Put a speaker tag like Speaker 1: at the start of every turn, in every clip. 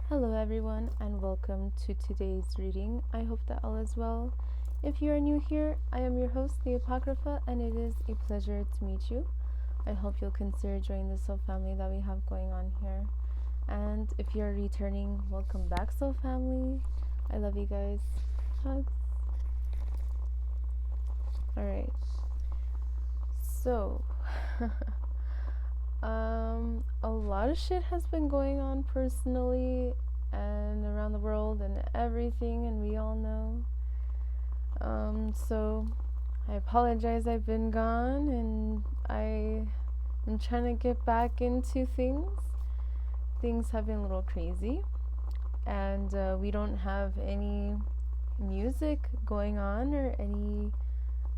Speaker 1: Hello, everyone, and welcome to today's reading. I hope that all is well. If you are new here, I am your host, LeeApocrypha, and it is a pleasure to meet you. I hope you'll consider joining the Soul family that we have going on here. And if you're returning, welcome back, Soul family. I love you guys. Hugs. Alright. So, a lot of shit has been going on personally and around the world and everything, and we all know. So I apologize I've been gone, and I am trying to get back into things. Things have been a little crazy, and we don't have any music going on or any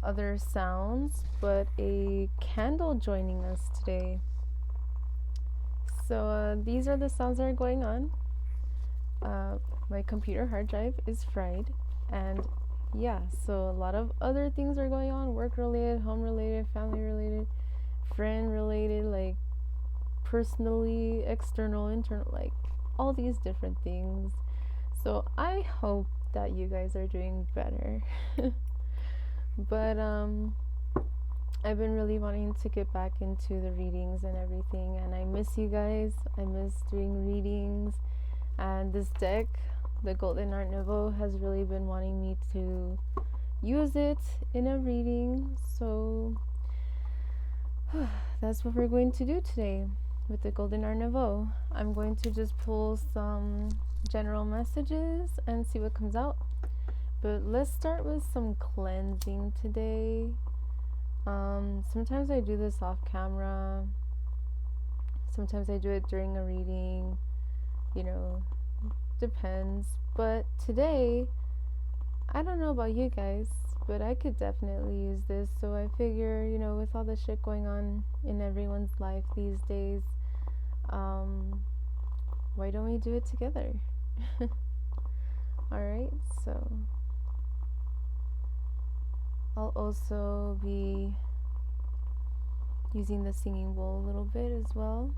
Speaker 1: other sounds, but a candle joining us today. So these are the sounds that are going on. My computer hard drive is fried, and yeah, so a lot of other things are going on: work related, home related, family related, friend related, like personally, external, internal, like all these different things. So I hope that you guys are doing better. But I've been really wanting to get back into the readings and everything, and I miss you guys. I miss doing readings, and this deck, the Golden Art Nouveau, has really been wanting me to use it in a reading. So that's what we're going to do today with the Golden Art Nouveau. I'm going to just pull some general messages and see what comes out. But let's start with some cleansing today. Sometimes I do this off camera. Sometimes I do it during a reading. Depends. But today, I don't know about you guys, but I could definitely use this. So I figure, with all the shit going on in everyone's life these days, why don't we do it together? Alright, so I'll also be using the singing bowl a little bit as well.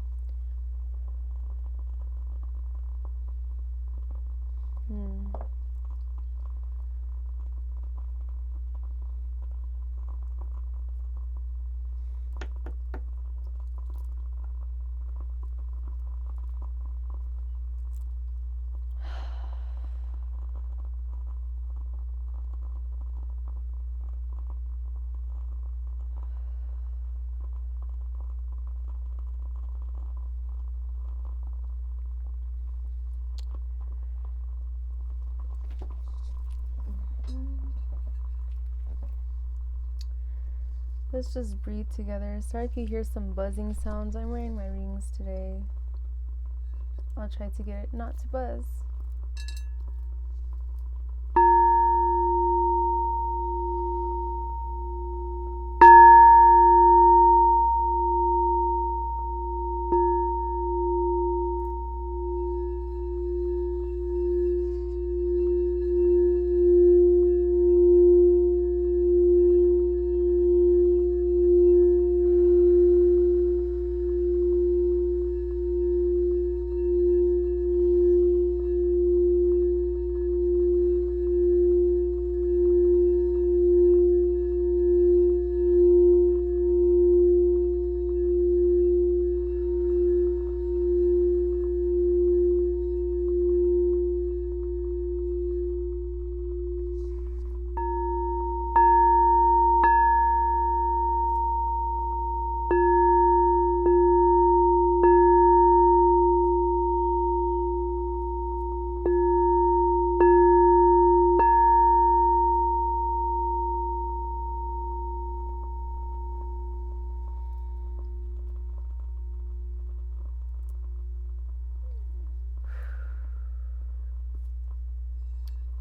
Speaker 1: Let's just breathe together. Sorry if you hear some buzzing sounds. I'm wearing my rings today. I'll try to get it not to buzz.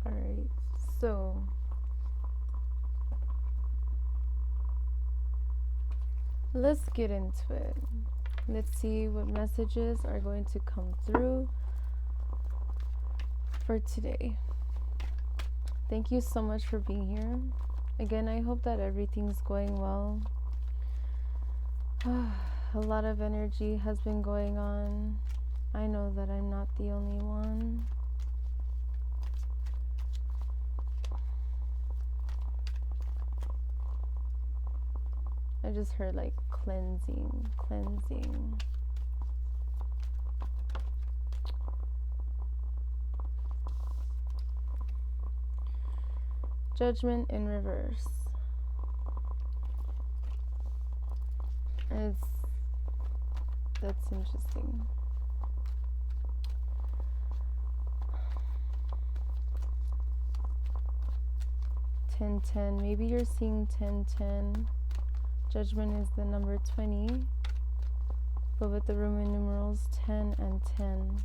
Speaker 1: Alright, so let's get into it. Let's see what messages are going to come through for today. Thank you so much for being here. Again, I hope that everything's going well. A lot of energy has been going on. I know that I'm not the only one. I just heard like cleansing, cleansing. Judgment in reverse. That's interesting. Ten. Maybe you're seeing 10. Judgment is the number 20, but with the Roman numerals 10 and 10.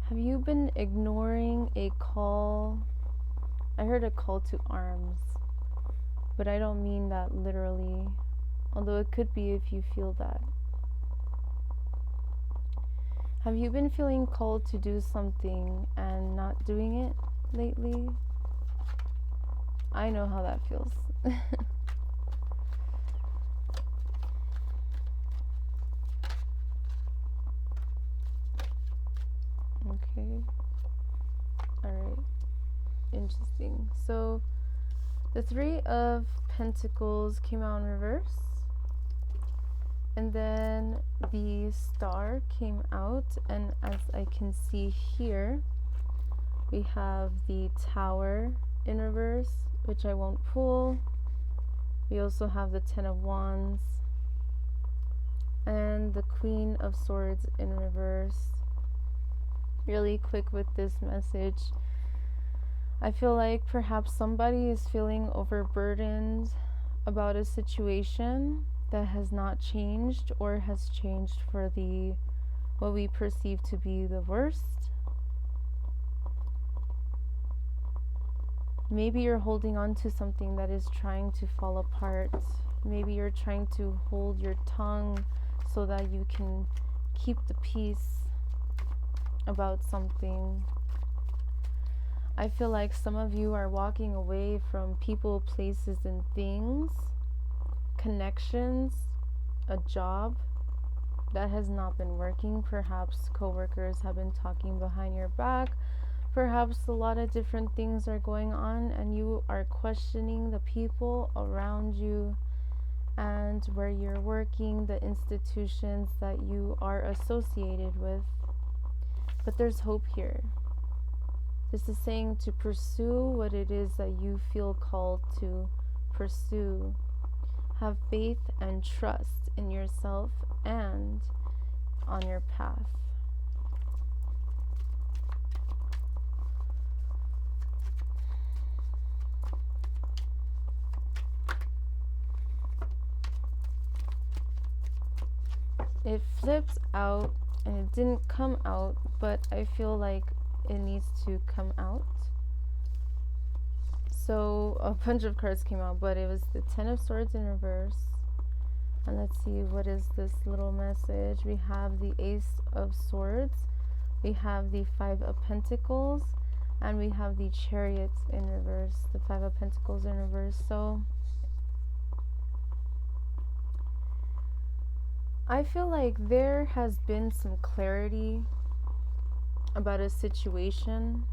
Speaker 1: Have you been ignoring a call? I heard a call to arms, but I don't mean that literally, although it could be if you feel that. Have you been feeling called to do something and not doing it lately? I know how that feels. Okay. Alright. Interesting. So the Three of Pentacles came out in reverse. And then the Star came out. And as I can see here, we have the Tower in reverse, which I won't pull. We also have the Ten of Wands. And the Queen of Swords in reverse. Really quick with this message. I feel like perhaps somebody is feeling overburdened about a situation that has not changed or has changed for the what we perceive to be the worst. Maybe you're holding on to something that is trying to fall apart. Maybe you're trying to hold your tongue so that you can keep the peace about something. I feel like some of you are walking away from people, places, and things, connections, a job that has not been working. Perhaps coworkers have been talking behind your back. Perhaps a lot of different things are going on and you are questioning the people around you and where you're working, the institutions that you are associated with. But there's hope here. This is saying to pursue what it is that you feel called to pursue. Have faith and trust in yourself and on your path. It flipped out and it didn't come out, but I feel like it needs to come out. So a bunch of cards came out, but it was the Ten of Swords in reverse. And let's see, what is this little message? We have the Ace of Swords, we have the Five of Pentacles, and we have the Chariot in reverse, the Five of Pentacles in reverse. So I feel like there has been some clarity about a situation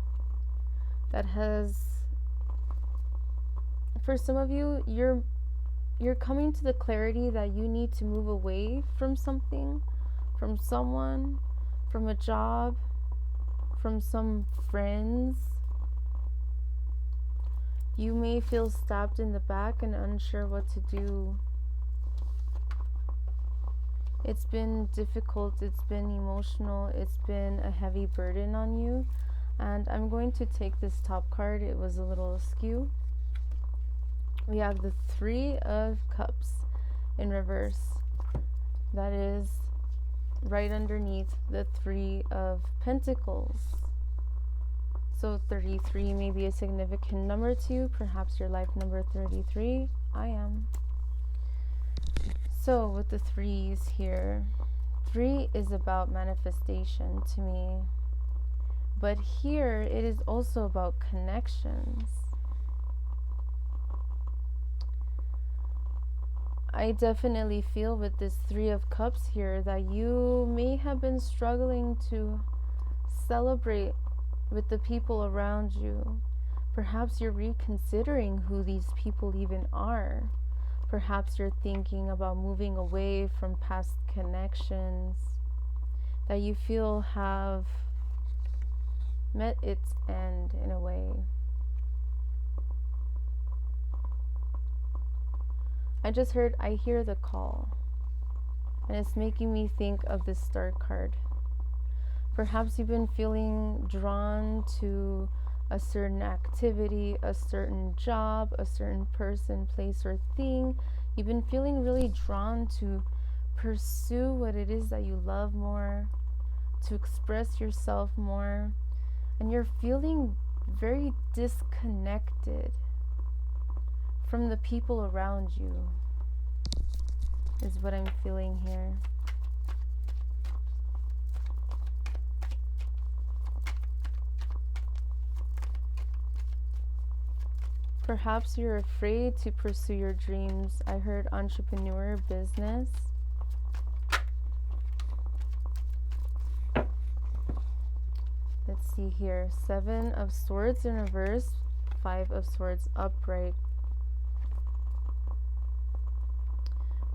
Speaker 1: that has, for some of you, you're coming to the clarity that you need to move away from something, from someone, from a job, from some friends. You may feel stabbed in the back and unsure what to do. It's been difficult, it's been emotional, it's been a heavy burden on you. And I'm going to take this top card. It was a little askew. We have the Three of Cups in reverse. That is right underneath the Three of Pentacles. So 33 may be a significant number to you. Perhaps your life number 33. I am. So with the threes here, 3 is about manifestation to me. But here it is also about connections. I definitely feel with this Three of Cups here that you may have been struggling to celebrate with the people around you. Perhaps you're reconsidering who these people even are. Perhaps you're thinking about moving away from past connections that you feel have met its end in a way. I just heard, I hear the call, and it's making me think of this Star card. Perhaps you've been feeling drawn to a certain activity, a certain job, a certain person, place, or thing. You've been feeling really drawn to pursue what it is that you love more, to express yourself more, and you're feeling very disconnected from the people around you, is what I'm feeling here. Perhaps you're afraid to pursue your dreams. I heard entrepreneur, business. Let's see here. 7 of Swords in reverse, 5 of Swords upright.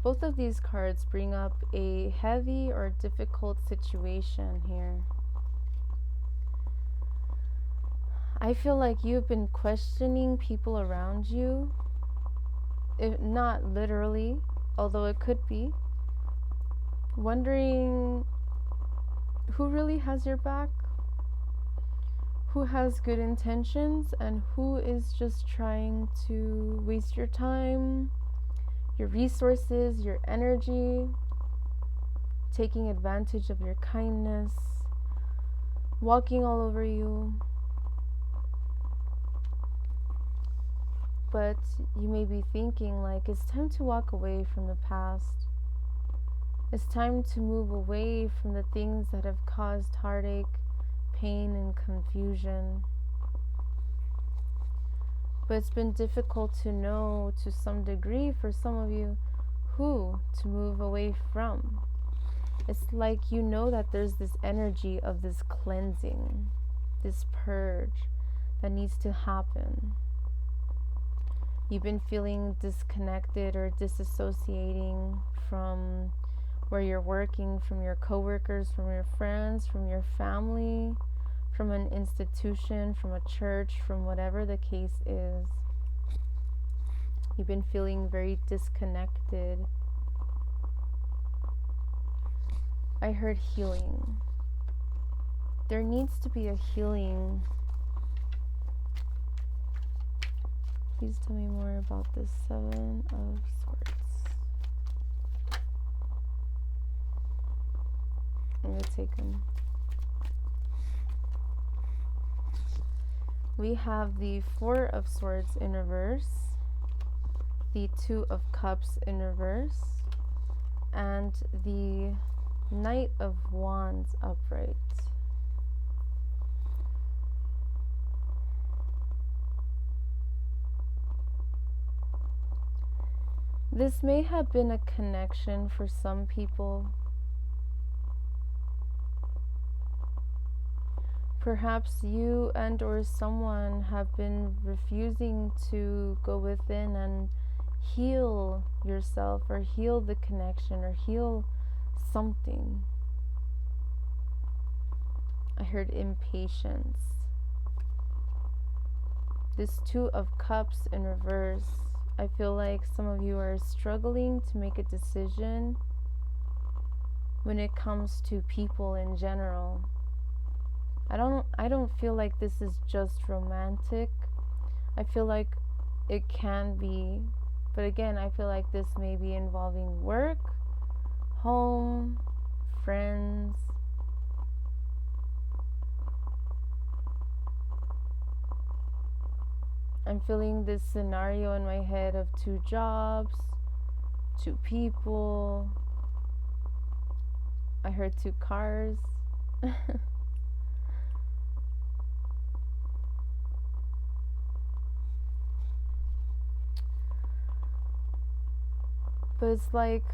Speaker 1: Both of these cards bring up a heavy or difficult situation here. I feel like you've been questioning people around you, if not literally, although it could be, wondering who really has your back, who has good intentions, and who is just trying to waste your time, your resources, your energy, taking advantage of your kindness, walking all over you. But you may be thinking like, it's time to walk away from the past. It's time to move away from the things that have caused heartache, pain, and confusion. But it's been difficult to know to some degree for some of you who to move away from. It's like you know that there's this energy of this cleansing, this purge that needs to happen. You've been feeling disconnected or disassociating from where you're working, from your coworkers, from your friends, from your family, from an institution, from a church, from whatever the case is. You've been feeling very disconnected. I heard healing. There needs to be a healing. Please tell me more about this 7 of Swords. I'm going to take them. We have the 4 of Swords in reverse, the 2 of Cups in reverse, and the Knight of Wands upright. This may have been a connection for some people. Perhaps you and or someone have been refusing to go within and heal yourself or heal the connection or heal something. I heard impatience. This 2 of Cups in reverse. I feel like some of you are struggling to make a decision when it comes to people in general. I don't feel like this is just romantic. I feel like it can be, but again, I feel like this may be involving work, home, friends. I'm feeling this scenario in my head of 2 jobs, 2 people. I heard 2 cars. But it's like,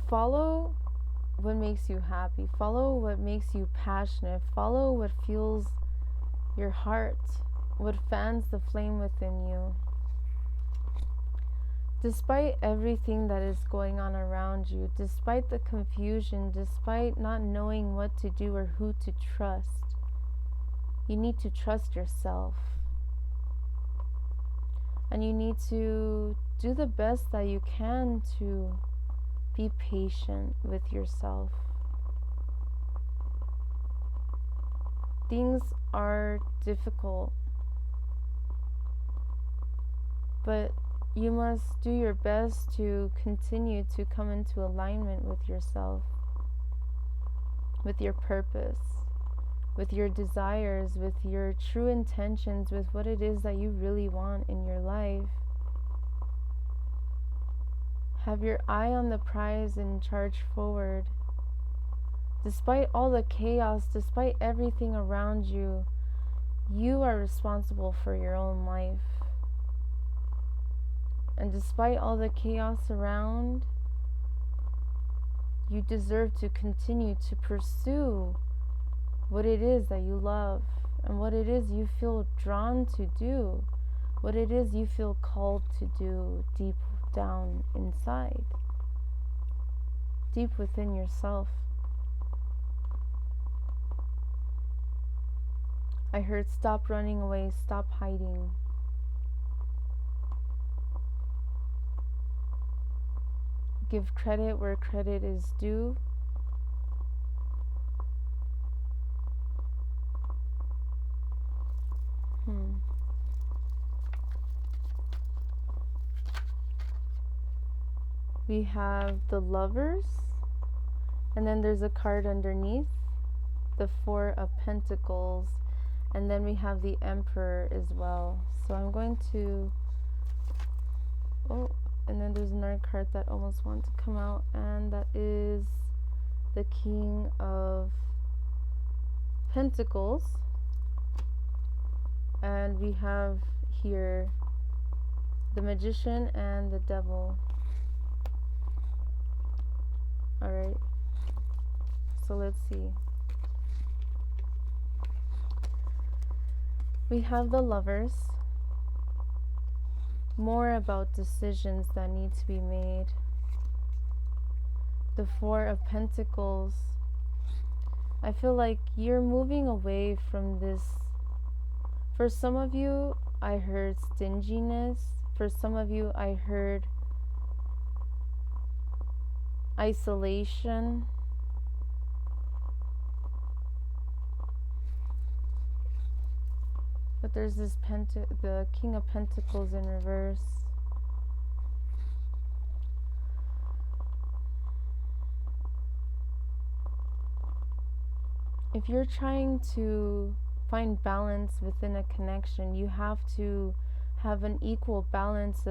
Speaker 1: follow what makes you happy, follow what makes you passionate, follow what fuels your heart, what fans the flame within you. Despite everything that is going on around you, despite the confusion, despite not knowing what to do or who to trust, you need to trust yourself. And you need to do the best that you can to be patient with yourself. Things are difficult, but you must do your best to continue to come into alignment with yourself, with your purpose, with your desires, with your true intentions, with what it is that you really want in your life. Have your eye on the prize and charge forward. Despite all the chaos, despite everything around you, you are responsible for your own life. And despite all the chaos around, you deserve to continue to pursue what it is that you love and what it is you feel drawn to do, what it is you feel called to do deep down inside, deep within yourself. I heard stop running away, stop hiding. Give credit where credit is due. We have the Lovers, and then there's a card underneath, the Four of Pentacles, and then we have the Emperor as well. So I'm going to, and then there's another card that almost wants to come out, and that is the King of Pentacles. And we have here the Magician and the Devil. Alright, so let's see. We have the Lovers. More about decisions that need to be made. The Four of Pentacles. I feel like you're moving away from this. For some of you, I heard stinginess. For some of you, I heard isolation. But there's this the King of Pentacles in reverse. If you're trying to find balance within a connection, you have to have an equal balance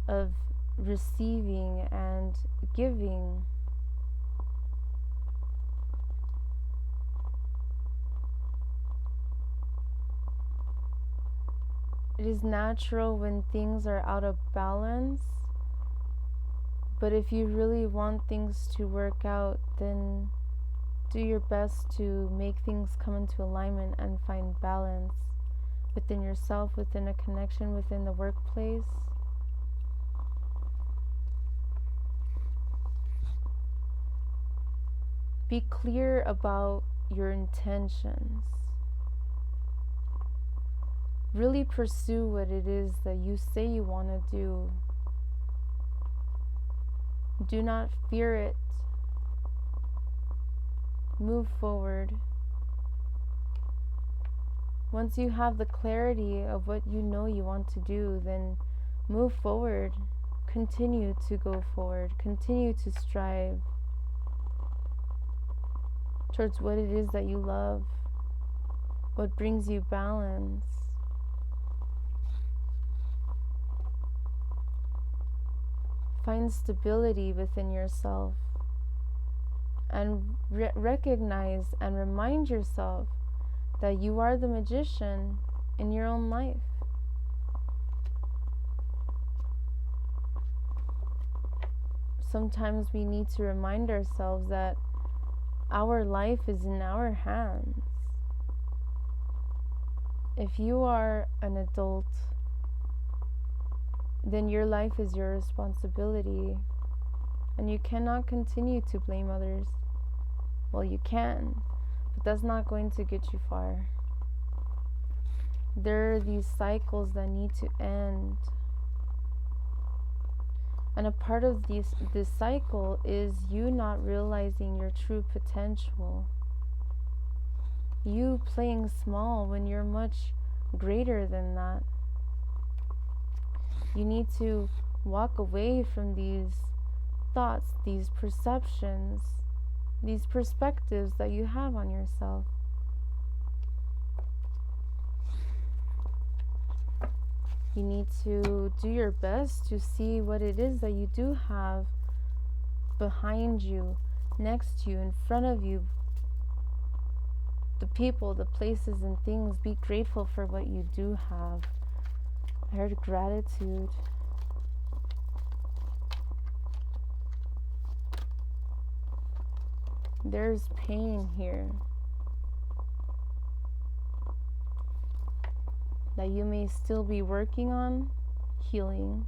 Speaker 1: of receiving and giving. It is natural when things are out of balance, but if you really want things to work out, then do your best to make things come into alignment and find balance within yourself, within a connection, within the workplace. Be clear about your intentions. Really pursue what it is that you say you want to do. Do not fear it. Move forward. Once you have the clarity of what you know you want to do, then move forward. Continue to go forward. Continue to strive towards what it is that you love, what brings you balance. Find stability within yourself and recognize and remind yourself that you are the magician in your own life. sometimes we need to remind ourselves that our life is in our hands. If you are an adult, then your life is your responsibility, and you cannot continue to blame others. Well, you can, but that's not going to get you far. There are these cycles that need to end. And a part of this cycle is you not realizing your true potential. You playing small when you're much greater than that. You need to walk away from these thoughts, these perceptions, these perspectives that you have on yourself. You need to do your best to see what it is that you do have behind you, next to you, in front of you. The people, the places, and things. Be grateful for what you do have. I heard gratitude. There's pain here that you may still be working on healing.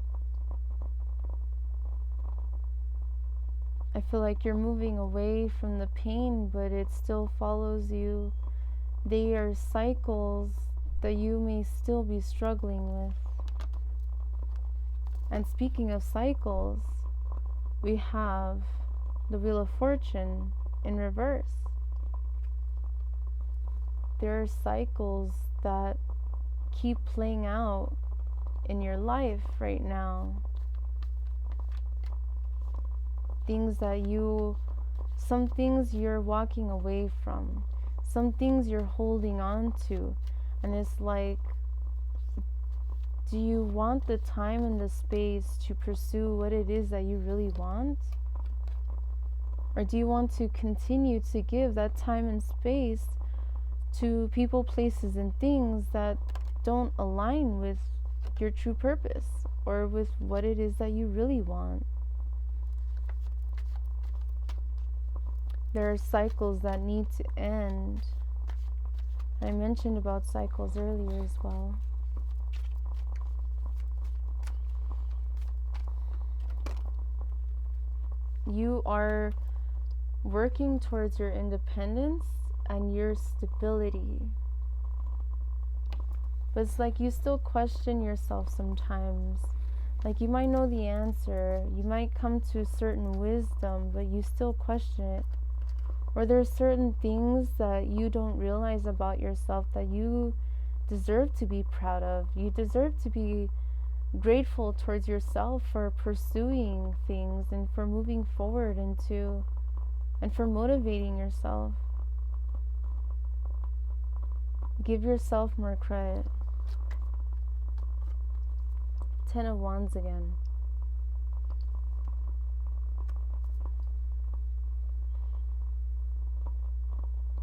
Speaker 1: I feel like you're moving away from the pain, but it still follows you. They are cycles that you may still be struggling with. And speaking of cycles, we have the Wheel of Fortune in reverse. There are cycles that keep playing out in your life right now. Some things you're walking away from, some things you're holding on to, and it's like, do you want the time and the space to pursue what it is that you really want? Or do you want to continue to give that time and space to people, places, and things that don't align with your true purpose or with what it is that you really want? There are cycles that need to end. I mentioned about cycles earlier as well. You are working towards your independence and your stability. But it's like you still question yourself sometimes. Like you might know the answer, you might come to certain wisdom, but you still question it. Or there's certain things that you don't realize about yourself that you deserve to be proud of. You deserve to be grateful towards yourself for pursuing things and for moving forward and for motivating yourself. Give yourself more credit. 10 of Wands again.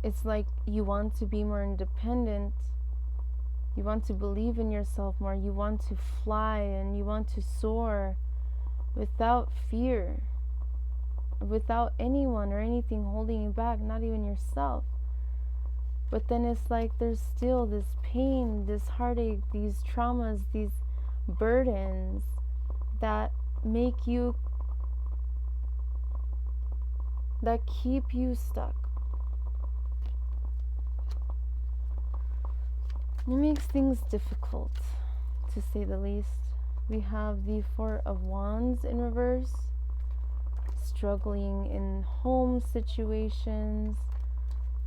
Speaker 1: It's like you want to be more independent. You want to believe in yourself more. You want to fly and you want to soar without fear, without anyone or anything holding you back, not even yourself. But then it's like there's still this pain, this heartache, these traumas, these burdens that keep you stuck. It makes things difficult, to say the least. We have the Four of Wands in reverse, struggling in home situations.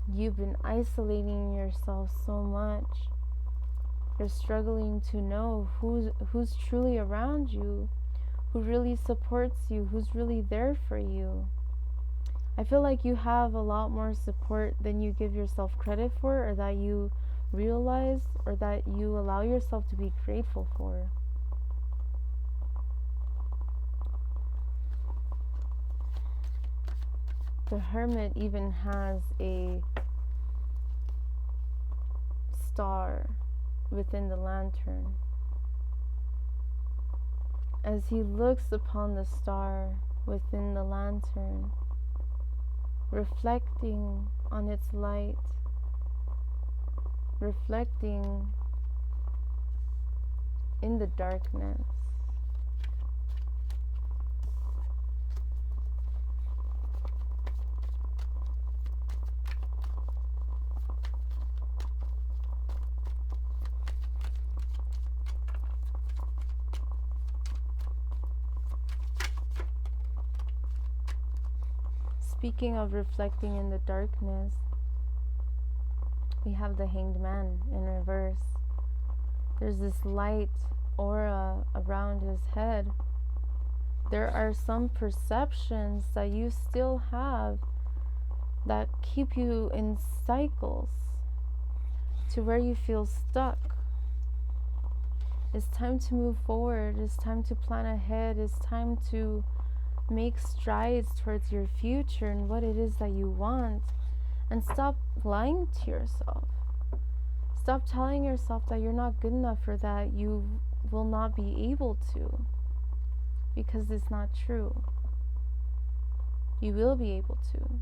Speaker 1: You've been isolating yourself so much. You're struggling to know who's truly around you, who really supports you, who's really there for you. I feel like you have a lot more support than you give yourself credit for, or that you realize, or that you allow yourself to be grateful for. The Hermit even has a star within the lantern. As he looks upon the star within the lantern, reflecting on its light, reflecting in the darkness. Speaking of reflecting in the darkness, we have the Hanged Man in reverse. There's this light aura around his head. There are some perceptions that you still have that keep you in cycles to where you feel stuck. It's time to move forward. It's time to plan ahead. It's time to make strides towards your future and what it is that you want. And stop lying to yourself. Stop telling yourself that you're not good enough or that you will not be able to. Because it's not true. You will be able to.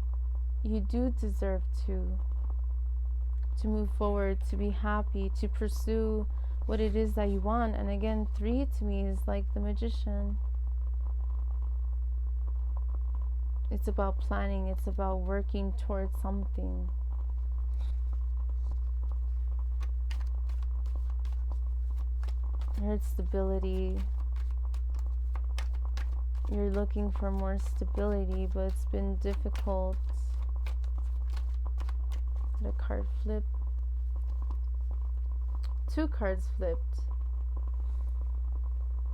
Speaker 1: You do deserve to move forward, to be happy, to pursue what it is that you want. And again, 3 to me is like the magician. It's about planning. It's about working towards something. I heard stability. You're looking for more stability, but it's been difficult. Had a card flip. 2 cards flipped.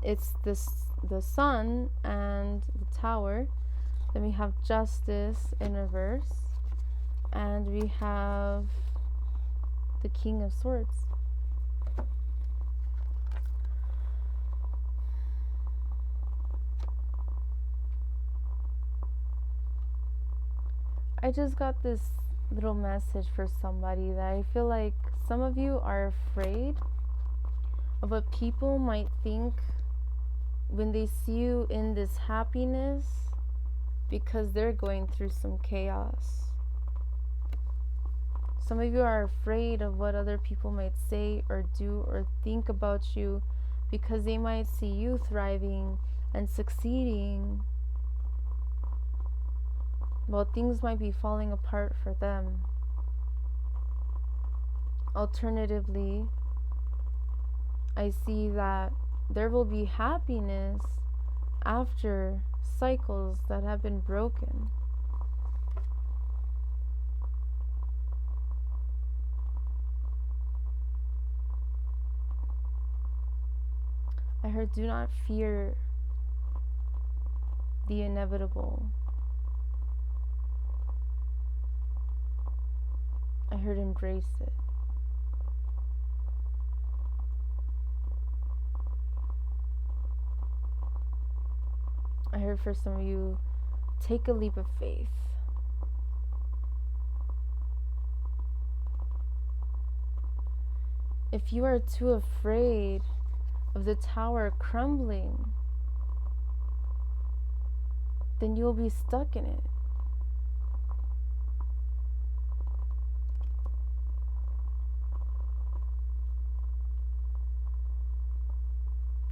Speaker 1: It's the sun and the tower. Then we have justice in reverse. And we have the King of Swords. I just got this little message for somebody that I feel like some of you are afraid of what people might think when they see you in this happiness because they're going through some chaos. Some of you are afraid of what other people might say or do or think about you because they might see you thriving and succeeding while things might be falling apart for them. Alternatively, I see that there will be happiness after cycles that have been broken. I heard, do not fear the inevitable. I heard, embrace it. I heard, for some of you, take a leap of faith. If you are too afraid of the tower crumbling, then you'll be stuck in it.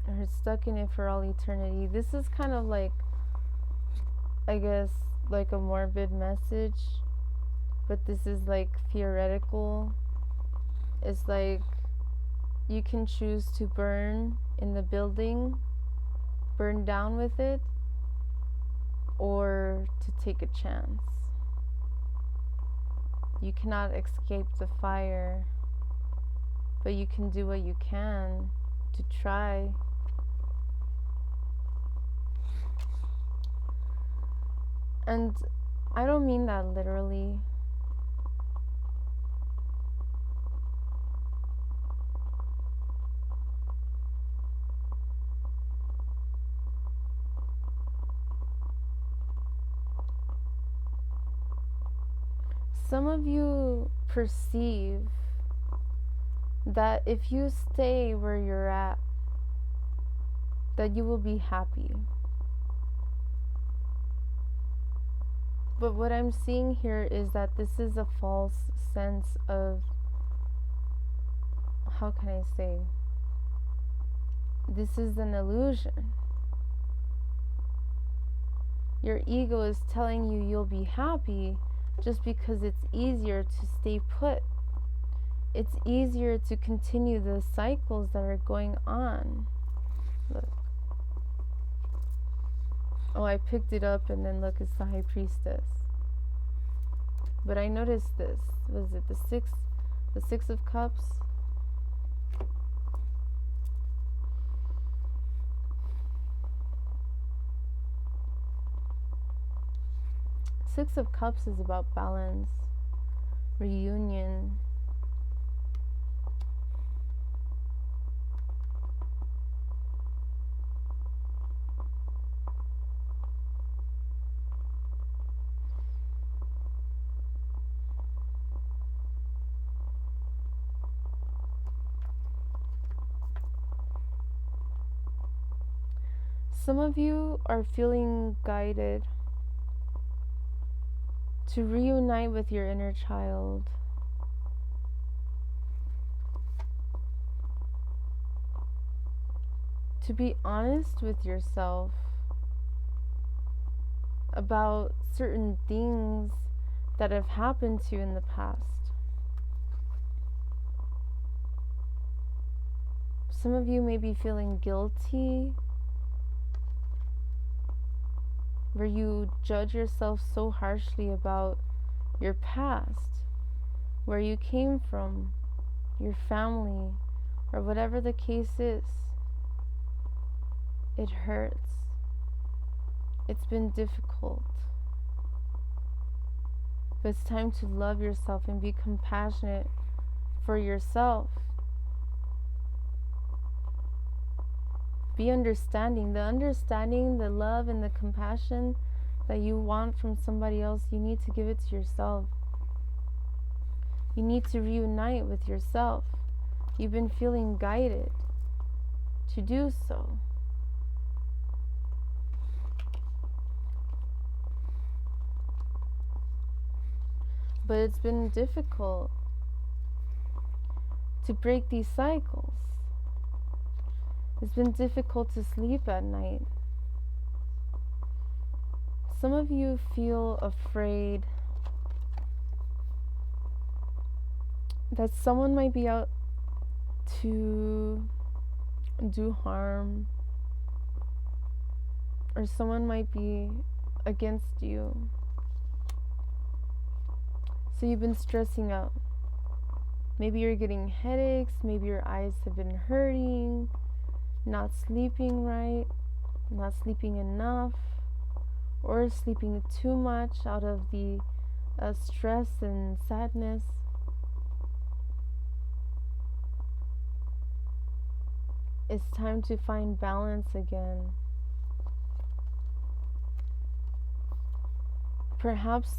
Speaker 1: Or stuck in it for all eternity. This is kind of like, I guess, like a morbid message, but this is like theoretical. It's like you can choose to burn in the building, burn down with it, or to take a chance. You cannot escape the fire, but you can do what you can to try. And I don't mean that literally. Some of you perceive that if you stay where you're at, that you will be happy. But what I'm seeing here is that this is a false sense of, how can I say, this is an illusion. Your ego is telling you you'll be happy just because it's easier to stay put. It's easier to continue the cycles that are going on. Look. Oh, I picked it up and then look, it's the High Priestess. But I noticed this. Was it the Six of Cups? Six of Cups is about balance, reunion. Some of you are feeling guided to reunite with your inner child. To be honest with yourself about certain things that have happened to you in the past. Some of you may be feeling guilty, where you judge yourself so harshly about your past, where you came from, your family, or whatever the case is. It hurts. It's been difficult. But it's time to love yourself and be compassionate for yourself. Be understanding. The understanding, the love, and the compassion that you want from somebody else, you need to give it to yourself. You need to reunite with yourself. You've been feeling guided to do so. But it's been difficult to break these cycles. It's been difficult to sleep at night. Some of you feel afraid that someone might be out to do harm, or someone might be against you. So you've been stressing out. Maybe you're getting headaches, maybe your eyes have been hurting, not sleeping right, not sleeping enough, or sleeping too much out of the stress and sadness. It's time to find balance again. Perhaps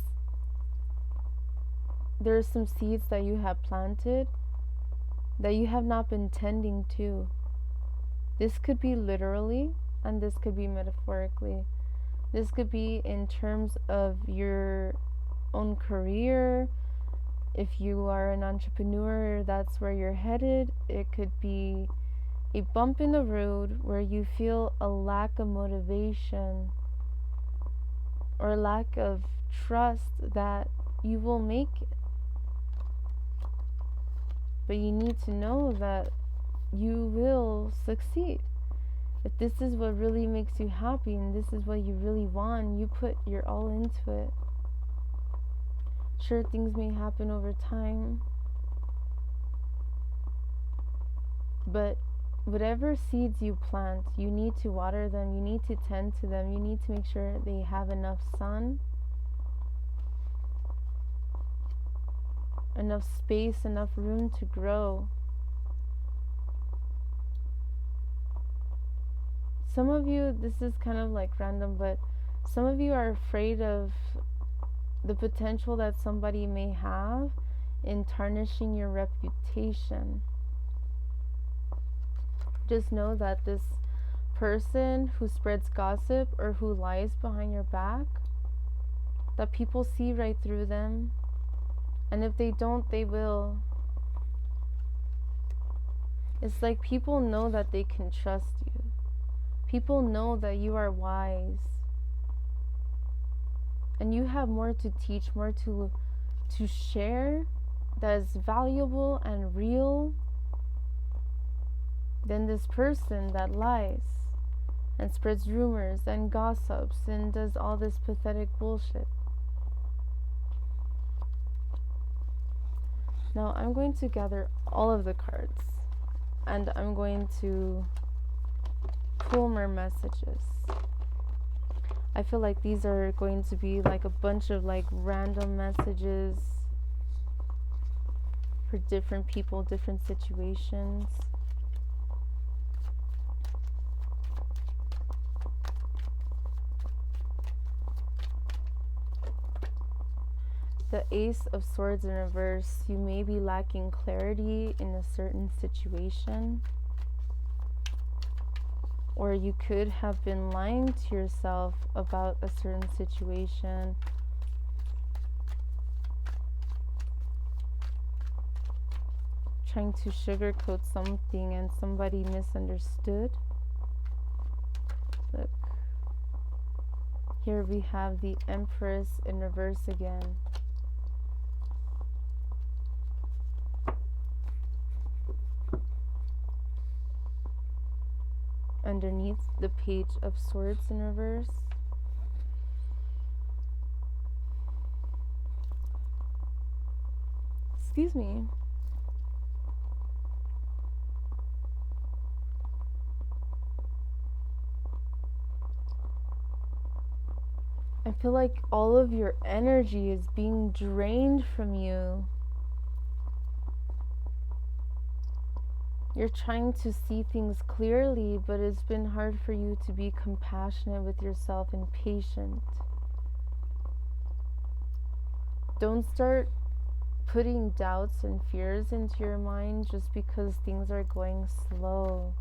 Speaker 1: there are some seeds that you have planted that you have not been tending to. This could be literally, and this could be metaphorically. This could be in terms of your own career. If you are an entrepreneur, that's where you're headed. It could be a bump in the road where you feel a lack of motivation or lack of trust that you will make it. But you need to know that you will succeed. If this is what really makes you happy and this is what you really want, you put your all into it. Sure, things may happen over time, but whatever seeds you plant, you need to water them, you need to tend to them, you need to make sure they have enough sun, enough space, enough room to grow. Some of you, this is kind of like random, but some of you are afraid of the potential that somebody may have in tarnishing your reputation. Just know that this person who spreads gossip or who lies behind your back, that people see right through them, and if they don't, they will. It's like people know that they can trust you. People know that you are wise, and you have more to teach, more to share that is valuable and real than this person that lies and spreads rumors and gossips and does all this pathetic bullshit. Now I'm going to gather all of the cards and I'm going to pull more messages. I feel like these are going to be like a bunch of like random messages for different people, different situations. The Ace of Swords in reverse. You may be lacking clarity in a certain situation, or you could have been lying to yourself about a certain situation. Trying to sugarcoat something and somebody misunderstood. Look. Here we have the Empress in reverse again. Underneath the Page of Swords in reverse. Excuse me. I feel like all of your energy is being drained from you. You're trying to see things clearly, but it's been hard for you to be compassionate with yourself and patient. Don't start putting doubts and fears into your mind just because things are going slow.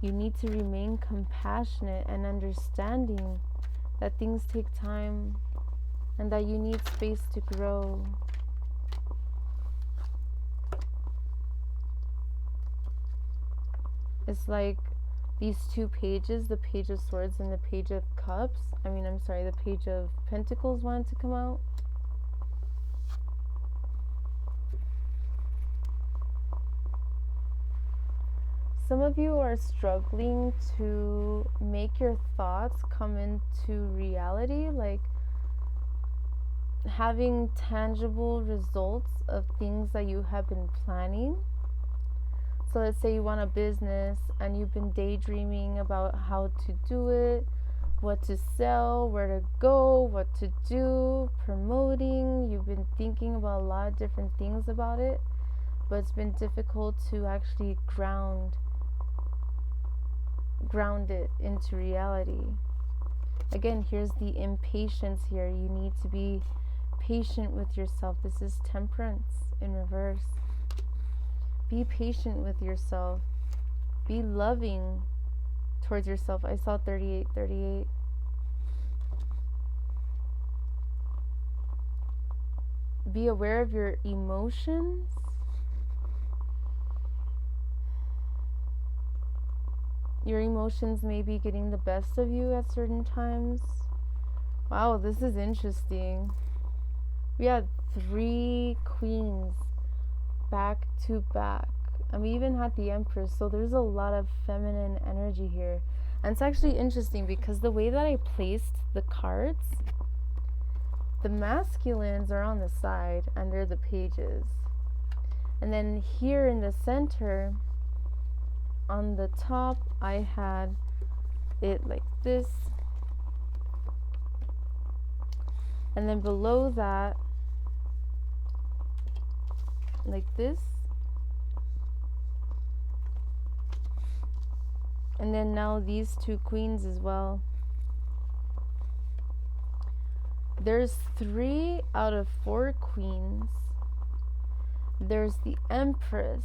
Speaker 1: You need to remain compassionate and understanding that things take time and that you need space to grow. It's like these two pages, the Page of Swords and the Page of Cups. The Page of Pentacles wanted to come out. Some of you are struggling to make your thoughts come into reality, like having tangible results of things that you have been planning. So let's say you want a business and you've been daydreaming about how to do it, what to sell, where to go, what to do, promoting. You've been thinking about a lot of different things about it, but it's been difficult to actually ground it into reality. Again, here's the impatience here. You need to be patient with yourself. This is Temperance in reverse. Be patient with yourself. Be loving towards yourself. I saw 38. Be aware of your emotions. Your emotions may be getting the best of you at certain times. Wow, this is interesting. We had 3 queens back to back. And we even had the Empress. So there's a lot of feminine energy here. And it's actually interesting because the way that I placed the cards, the masculines are on the side and they're the pages. And then here in the center, on the top, I had it like this. And then below that, like this. And then now these 2 queens as well. There's 3 out of 4 queens. There's the Empress.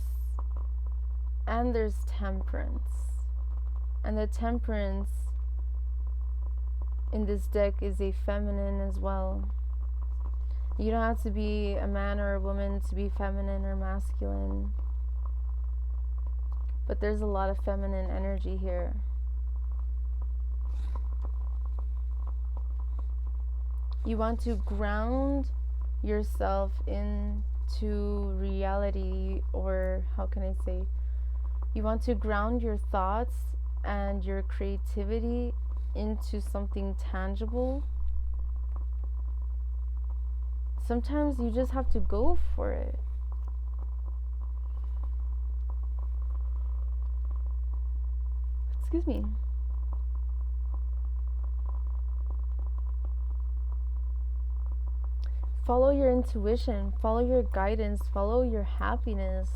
Speaker 1: And there's Temperance. And the Temperance in this deck is a feminine as well. You don't have to be a man or a woman to be feminine or masculine, but there's a lot of feminine energy here. You want to ground yourself into reality, or how can I say? You want to ground your thoughts and your creativity into something tangible. Sometimes you just have to go for it. Excuse me. Follow your intuition, follow your guidance, follow your happiness.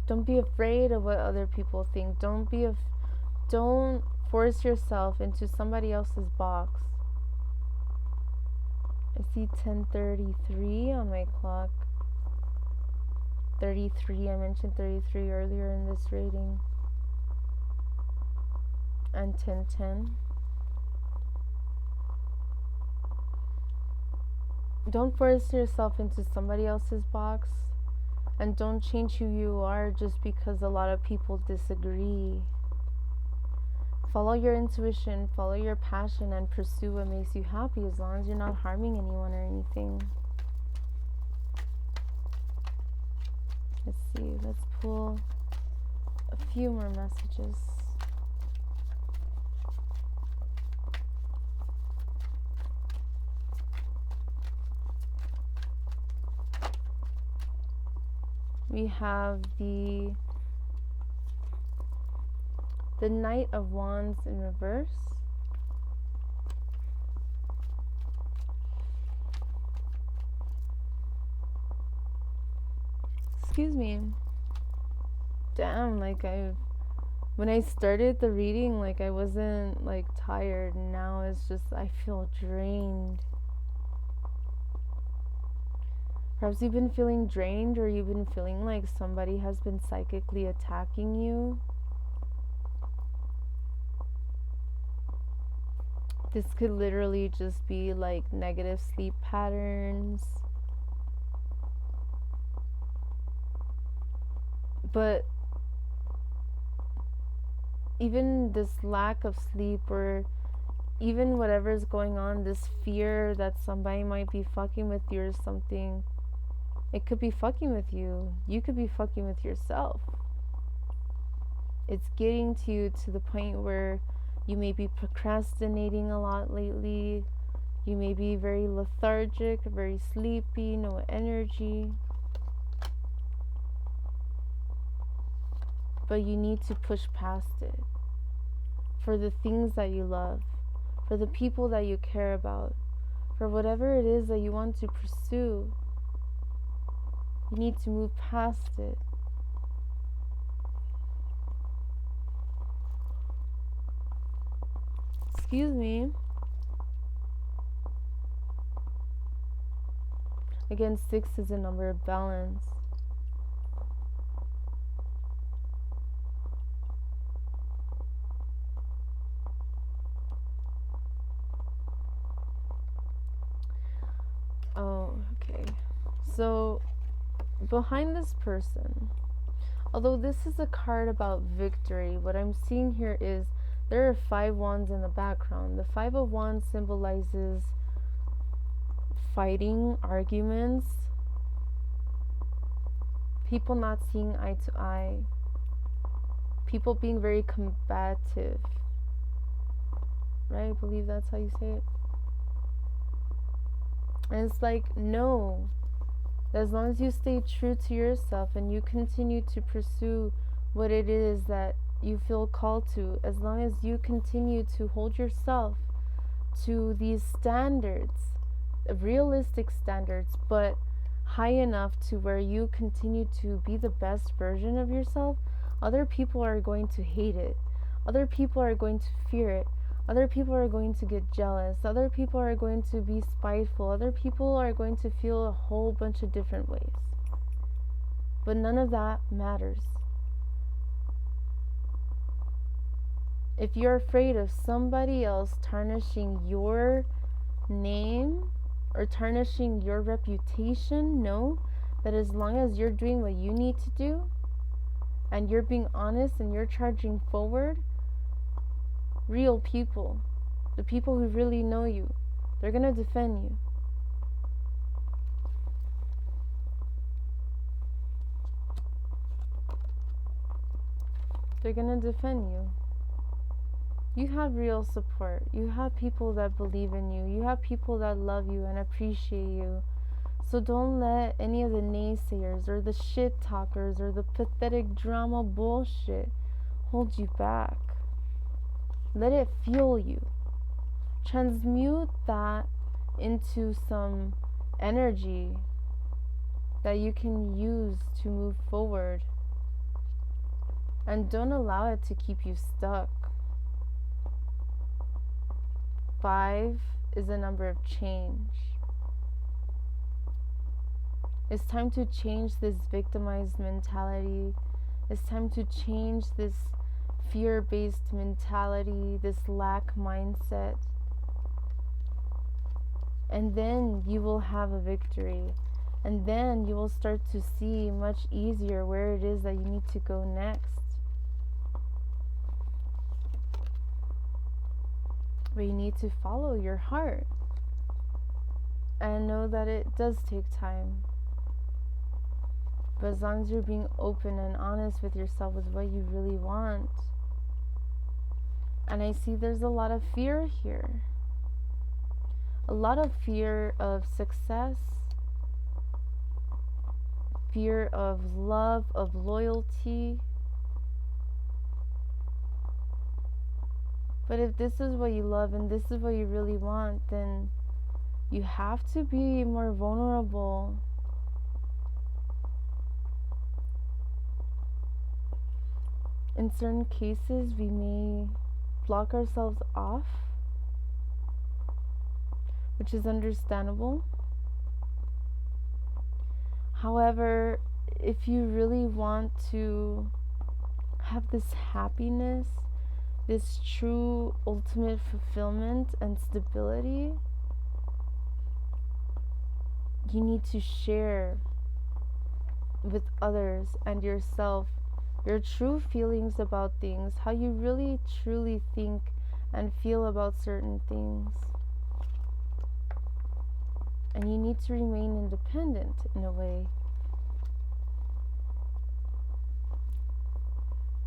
Speaker 1: Don't be afraid of what other people think. Don't force yourself into somebody else's box. I see 10:33 on my clock. 33, I mentioned 33 earlier in this reading. And 10:10. Don't force yourself into somebody else's box, and don't change who you are just because a lot of people disagree. Follow your intuition, follow your passion, and pursue what makes you happy, as long as you're not harming anyone or anything. Let's see, let's pull a few more messages. We have the Knight of Wands in reverse. Excuse me. Damn, when I started the reading, I wasn't tired, and now it's just I feel drained. Perhaps you've been feeling drained, or you've been feeling like somebody has been psychically attacking you. This could literally just be negative sleep patterns. But even this lack of sleep, or even whatever's going on, this fear that somebody might be fucking with you or something, it could be fucking with you. You could be fucking with yourself. It's getting to you to the point where you may be procrastinating a lot lately. You may be very lethargic, very sleepy, no energy. But you need to push past it. For the things that you love. For the people that you care about. For whatever it is that you want to pursue. You need to move past it. Excuse me. Again, 6 is a number of balance. Oh, okay. So, behind this person, although this is a card about victory, what I'm seeing here is there are 5 wands in the background. The 5 of Wands symbolizes fighting, arguments, people not seeing eye to eye, people being very combative, right? I believe that's how you say it. And it's no, as long as you stay true to yourself and you continue to pursue what it is that you feel called to, as long as you continue to hold yourself to these standards, realistic standards, but high enough to where you continue to be the best version of yourself, other people are going to hate it. Other people are going to fear it. Other people are going to get jealous. Other people are going to be spiteful. Other people are going to feel a whole bunch of different ways. But none of that matters. If you're afraid of somebody else tarnishing your name or tarnishing your reputation, know that as long as you're doing what you need to do and you're being honest and you're charging forward, real people, the people who really know you, they're going to defend you. They're going to defend you. You have real support. You have people that believe in you. You have people that love you and appreciate you. So don't let any of the naysayers or the shit talkers or the pathetic drama bullshit hold you back. Let it fuel you. Transmute that into some energy that you can use to move forward. And don't allow it to keep you stuck. 5 is a number of change. It's time to change this victimized mentality. It's time to change this fear-based mentality, this lack mindset. And then you will have a victory. And then you will start to see much easier where it is that you need to go next. But you need to follow your heart and know that it does take time. But as long as you're being open and honest with yourself with what you really want. And I see there's a lot of fear here. A lot of fear of success, fear of love, of loyalty. But if this is what you love and this is what you really want, then you have to be more vulnerable. In certain cases, we may block ourselves off, which is understandable. However, if you really want to have this happiness, this true ultimate fulfillment and stability, you need to share with others and yourself your true feelings about things, how you really truly think and feel about certain things. And you need to remain independent in a way.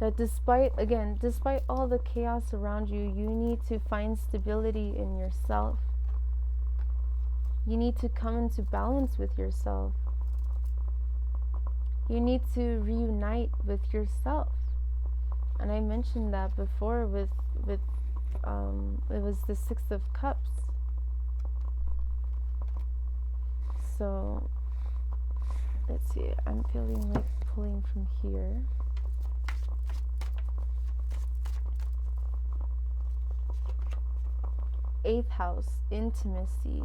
Speaker 1: That despite all the chaos around you, you need to find stability in yourself. You need to come into balance with yourself. You need to reunite with yourself. And I mentioned that before with it was the 6 of Cups. So let's see, I'm feeling like pulling from here. Eighth house, intimacy.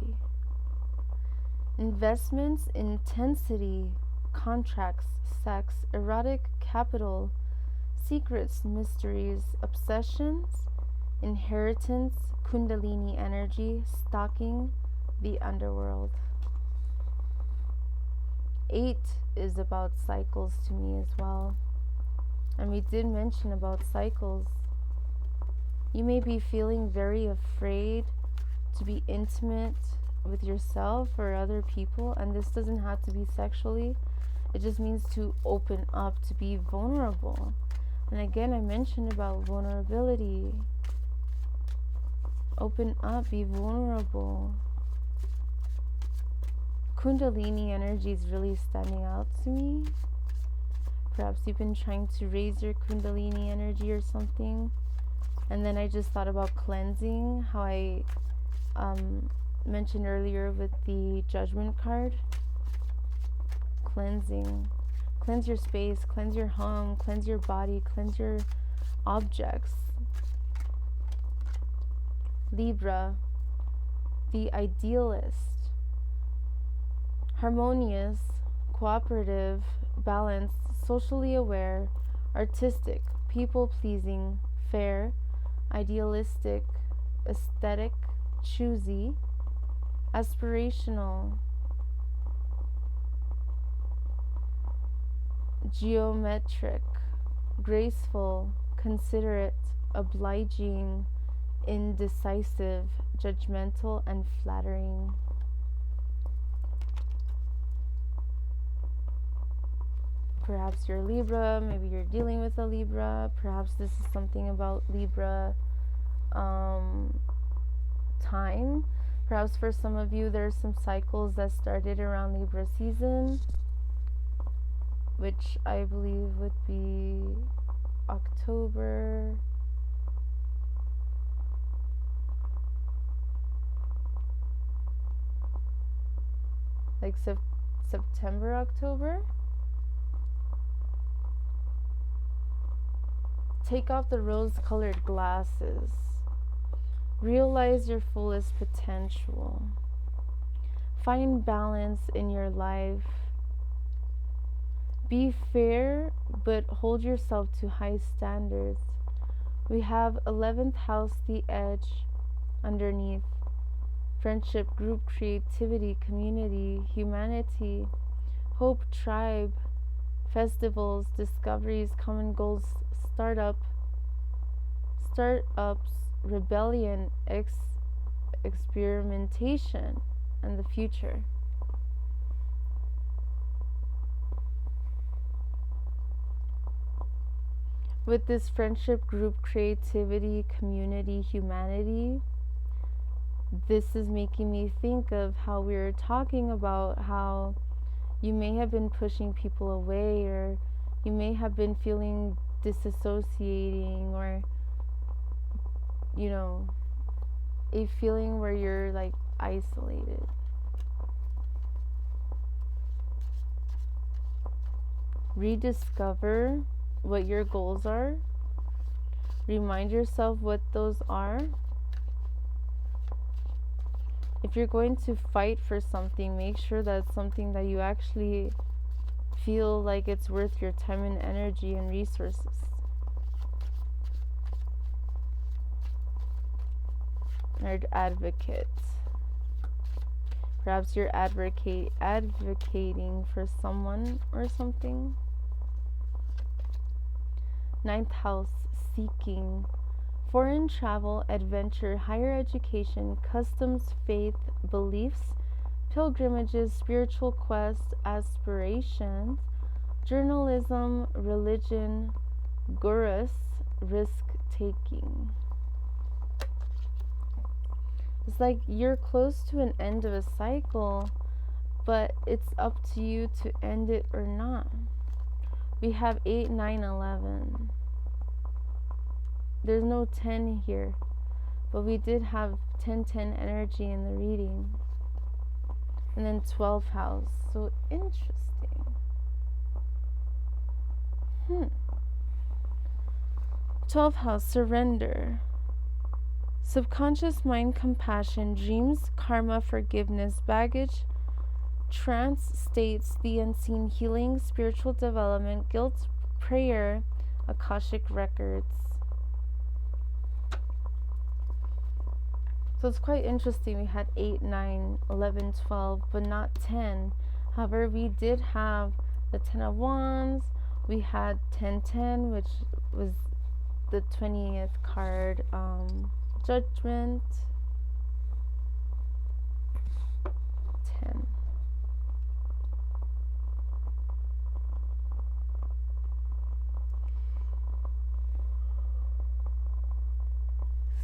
Speaker 1: Investments, intensity, contracts, sex, erotic capital, secrets, mysteries, obsessions, inheritance, kundalini energy, stalking, the underworld. 8 is about cycles to me as well. And we did mention about cycles. You may be feeling very afraid to be intimate with yourself or other people, and this doesn't have to be sexually. It just means to open up, to be vulnerable. And again, I mentioned about vulnerability. Open up, be vulnerable. Kundalini energy is really standing out to me. Perhaps you've been trying to raise your Kundalini energy or something. And then I just thought about cleansing, how I mentioned earlier with the Judgment card. Cleansing. Cleanse your space, cleanse your home, cleanse your body, cleanse your objects. Libra, the idealist. Harmonious, cooperative, balanced, socially aware, artistic, people-pleasing, fair, idealistic, aesthetic, choosy, aspirational, geometric, graceful, considerate, obliging, indecisive, judgmental, and flattering. Perhaps you're Libra, maybe you're dealing with a Libra, perhaps this is something about Libra time. Perhaps for some of you there's some cycles that started around Libra season, which I believe would be October, like September, October. Take off the rose-colored glasses. Realize your fullest potential. Find balance in your life. Be fair, but hold yourself to high standards. We have 11th house, the edge, underneath. Friendship, group, creativity, community, humanity, hope, tribe, festivals, discoveries, common goals, startups, rebellion, experimentation, and the future. With this friendship, group, creativity, community, humanity, this is making me think of how we were talking about how you may have been pushing people away, or you may have been feeling disassociating, or a feeling where you're like isolated. Rediscover what your goals are. Remind yourself what those are. If you're going to fight for something, make sure that's something that you actually feel like it's worth your time and energy and resources. Or advocate. Perhaps you're advocating for someone or something. 9th house, seeking. Foreign travel, adventure, higher education, customs, faith, beliefs, pilgrimages, spiritual quests, aspirations, journalism, religion, gurus, risk-taking. It's like you're close to an end of a cycle, but it's up to you to end it or not. We have 8, 9, 11. There's no 10 here, but we did have 10-10 energy in the reading. And then 12th house. So interesting. 12th house, surrender. Subconscious mind, compassion, dreams, karma, forgiveness, baggage, trance states, the unseen, healing, spiritual development, guilt, prayer, Akashic records. So it's quite interesting. We had 8, 9, 11, 12, but not 10. However, we did have the 10 of Wands. We had 10-10, which was the 20th card, Judgment. 10.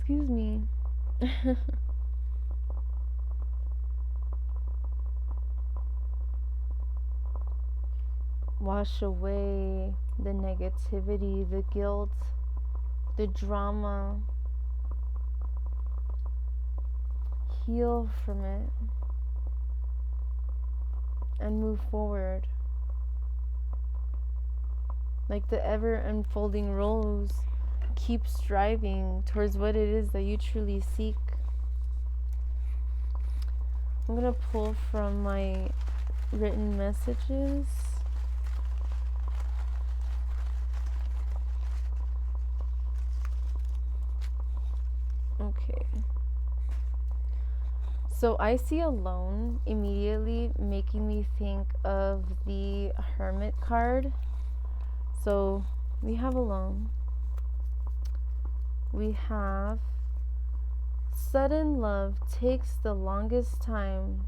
Speaker 1: Excuse me. Wash away the negativity, the guilt, the drama. Heal from it and move forward. Like the ever unfolding rose, keep striving towards what it is that you truly seek. I'm going to pull from my written messages. So I see alone immediately making me think of the Hermit card. So we have alone. We have sudden love takes the longest time.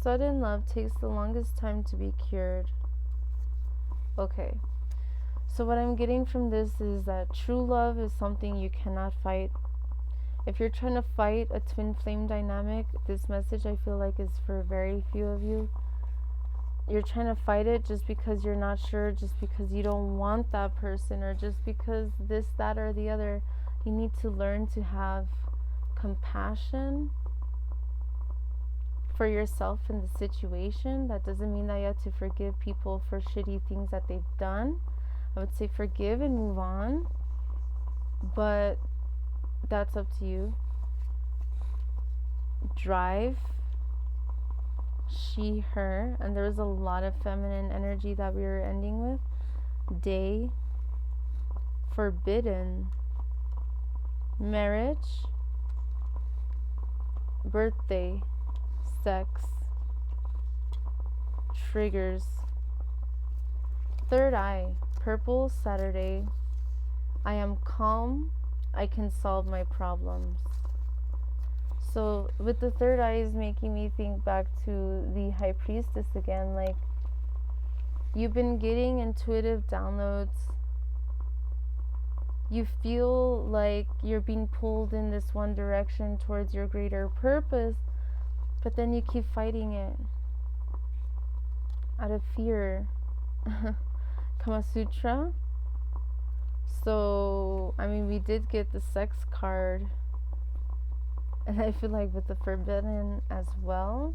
Speaker 1: Sudden love takes the longest time to be cured. Okay. So what I'm getting from this is that true love is something you cannot fight. If you're trying to fight a twin flame dynamic, this message I feel like is for very few of you. You're trying to fight it just because you're not sure, just because you don't want that person, or just because this, that, or the other. You need to learn to have compassion for yourself in the situation. That doesn't mean that you have to forgive people for shitty things that they've done. I would say forgive and move on, but that's up to you. Drive, she, her, and there was a lot of feminine energy that we were ending with. Day, forbidden, marriage, birthday, sex, triggers, third eye, purple, Saturday, I am calm, I can solve my problems. So with the third eye is making me think back to the High Priestess again. Like, you've been getting intuitive downloads. You feel like you're being pulled in this one direction towards your greater purpose, but then you keep fighting it out of fear. Kama Sutra. So, I mean, we did get the sex card. And I feel like with the forbidden as well,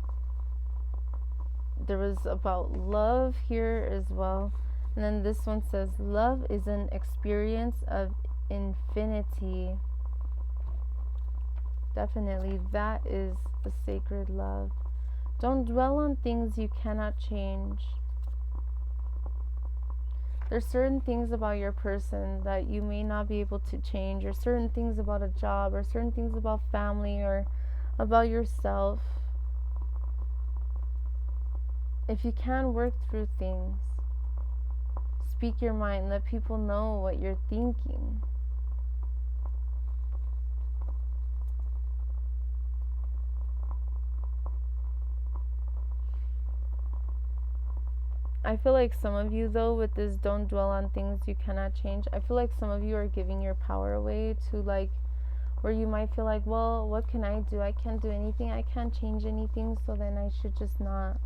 Speaker 1: there was about love here as well. And then this one says, love is an experience of infinity. Definitely, that is the sacred love. Don't dwell on things you cannot change. There's certain things about your person that you may not be able to change, or certain things about a job, or certain things about family, or about yourself. If you can work through things, speak your mind, let people know what you're thinking. I feel like some of you, though, with this don't dwell on things you cannot change, I feel like some of you are giving your power away to, like, where you might feel like, well, what can I do? I can't do anything. I can't change anything, so then I should just not.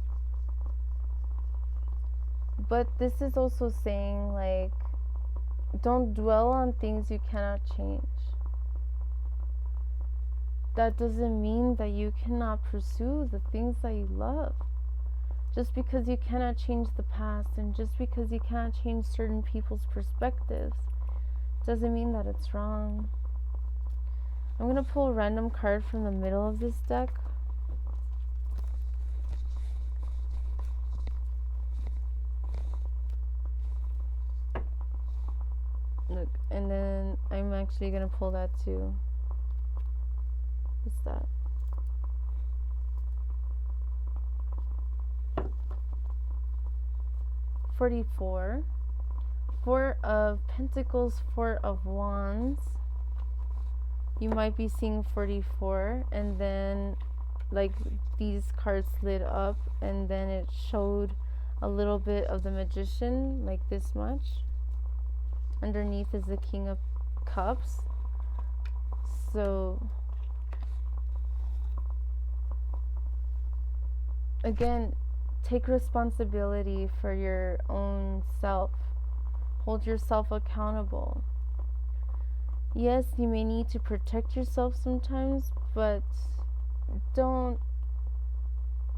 Speaker 1: But this is also saying, like, don't dwell on things you cannot change. That doesn't mean that you cannot pursue the things that you love. Just because you cannot change the past, and just because you cannot change certain people's perspectives, doesn't mean that it's wrong. I'm going to pull a random card from the middle of this deck. Look, and then I'm actually going to pull that too. What's that? $44. Four of Pentacles, Four of Wands. You might be seeing 44, and then like these cards lit up, and then it showed a little bit of the Magician, like this much. Underneath is the King of Cups. So again, take responsibility for your own self. Hold yourself accountable. Yes, you may need to protect yourself sometimes, but don't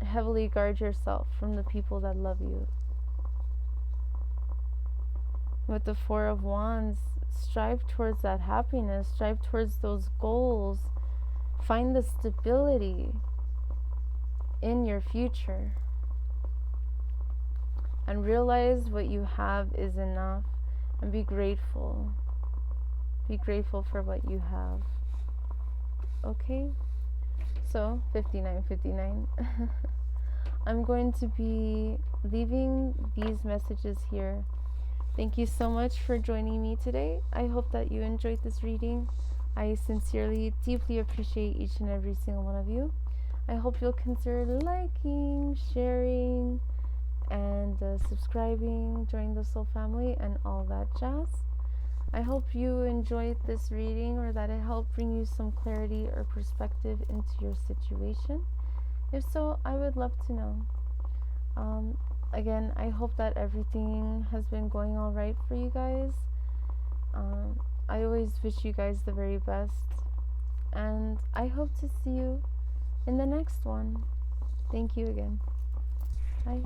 Speaker 1: heavily guard yourself from the people that love you. With the Four of Wands, strive towards that happiness, strive towards those goals. Find the stability in your future. And realize what you have is enough, and be grateful. Be grateful for what you have. Okay? So 5959. I'm going to be leaving these messages here. Thank you so much for joining me today. I hope that you enjoyed this reading. I sincerely, deeply appreciate each and every single one of you. I hope you'll consider liking, sharing, and subscribing, joining the soul family, and all that jazz. I hope you enjoyed this reading or that it helped bring you some clarity or perspective into your situation. If so, I would love to know. Again, I hope that everything has been going all right for you guys. I always wish you guys the very best, and I hope to see you in the next one. Thank you again. Bye.